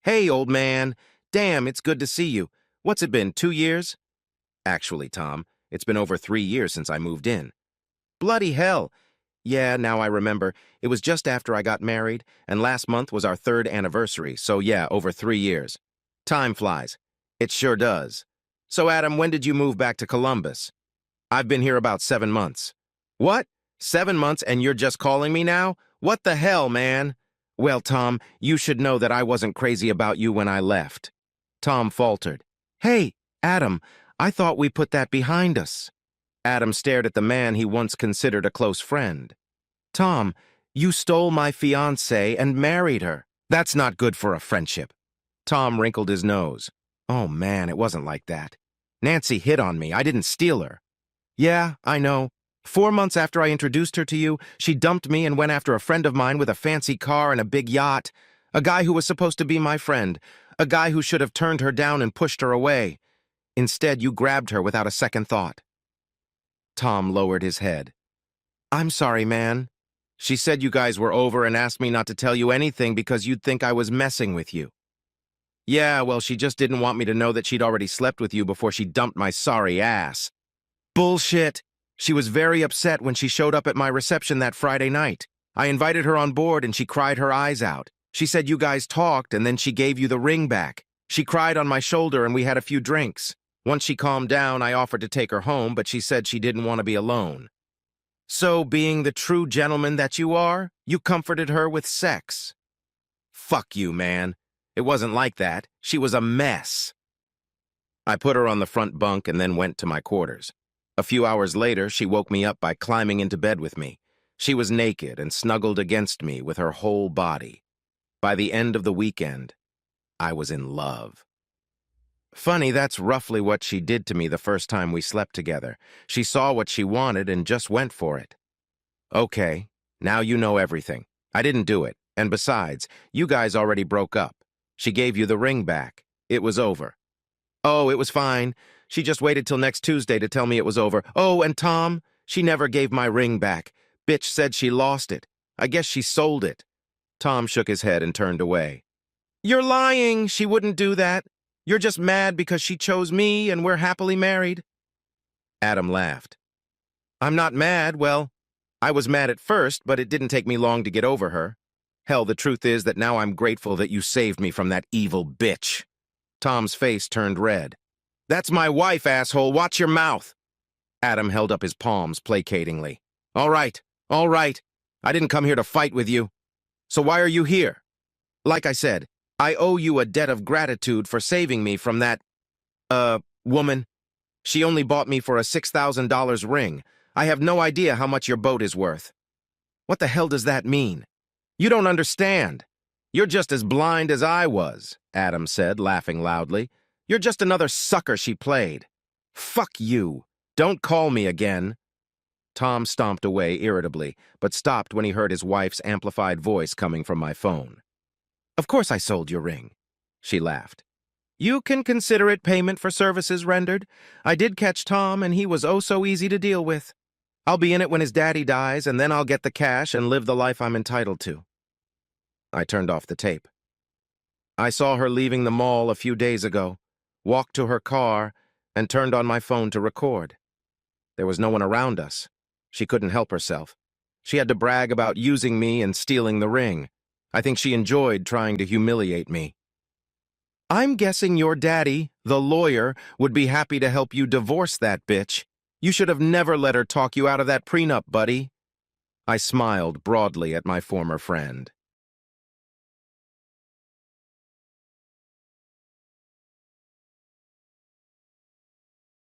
Hey, old man. Damn, it's good to see you. What's it been, 2 years? Actually, Tom, it's been over 3 years since I moved in. Bloody hell. Yeah, now I remember. It was just after I got married, and last month was our third anniversary, so yeah, over 3 years. Time flies. It sure does. So, Adam, when did you move back to Columbus? I've been here about 7 months. What? 7 months and you're just calling me now? What the hell, man? Well, Tom, you should know that I wasn't crazy about you when I left. Tom faltered. Hey, Adam, I thought we put that behind us. Adam stared at the man he once considered a close friend. Tom, you stole my fiancée and married her. That's not good for a friendship. Tom wrinkled his nose. Oh, man, it wasn't like that. Nancy hit on me. I didn't steal her. Yeah, I know. 4 months after I introduced her to you, she dumped me and went after a friend of mine with a fancy car and a big yacht. A guy who was supposed to be my friend. A guy who should have turned her down and pushed her away. Instead, you grabbed her without a second thought. Tom lowered his head. I'm sorry, man. She said you guys were over and asked me not to tell you anything because you'd think I was messing with you. Yeah, well, she just didn't want me to know that she'd already slept with you before she dumped my sorry ass. Bullshit! She was very upset when she showed up at my reception that Friday night. I invited her on board and she cried her eyes out. She said you guys talked and then she gave you the ring back. She cried on my shoulder and we had a few drinks. Once she calmed down, I offered to take her home, but she said she didn't want to be alone. So, being the true gentleman that you are, you comforted her with sex. Fuck you, man. It wasn't like that. She was a mess. I put her on the front bunk and then went to my quarters. A few hours later, she woke me up by climbing into bed with me. She was naked and snuggled against me with her whole body. By the end of the weekend, I was in love. Funny, that's roughly what she did to me the first time we slept together. She saw what she wanted and just went for it. Okay, now you know everything. I didn't do it, and besides, you guys already broke up. She gave you the ring back. It was over. Oh, it was fine. She just waited till next Tuesday to tell me it was over. Oh, and Tom, she never gave my ring back. Bitch said she lost it. I guess she sold it. Tom shook his head and turned away. You're lying. She wouldn't do that. You're just mad because she chose me and we're happily married. Adam laughed. I'm not mad. Well, I was mad at first, but it didn't take me long to get over her. Hell, the truth is that now I'm grateful that you saved me from that evil bitch. Tom's face turned red. That's my wife, asshole. Watch your mouth. Adam held up his palms placatingly. All right. I didn't come here to fight with you. So why are you here? Like I said, I owe you a debt of gratitude for saving me from that, woman. She only bought me for a $6,000 ring. I have no idea how much your boat is worth. What the hell does that mean? You don't understand. You're just as blind as I was, Adam said, laughing loudly. You're just another sucker she played. Fuck you. Don't call me again. Tom stomped away irritably, but stopped when he heard his wife's amplified voice coming from my phone. Of course I sold your ring, she laughed. You can consider it payment for services rendered. I did catch Tom, and he was oh so easy to deal with. I'll be in it when his daddy dies, and then I'll get the cash and live the life I'm entitled to. I turned off the tape. I saw her leaving the mall a few days ago, walked to her car, and turned on my phone to record. There was no one around us. She couldn't help herself. She had to brag about using me and stealing the ring. I think she enjoyed trying to humiliate me. I'm guessing your daddy, the lawyer, would be happy to help you divorce that bitch. You should have never let her talk you out of that prenup, buddy. I smiled broadly at my former friend.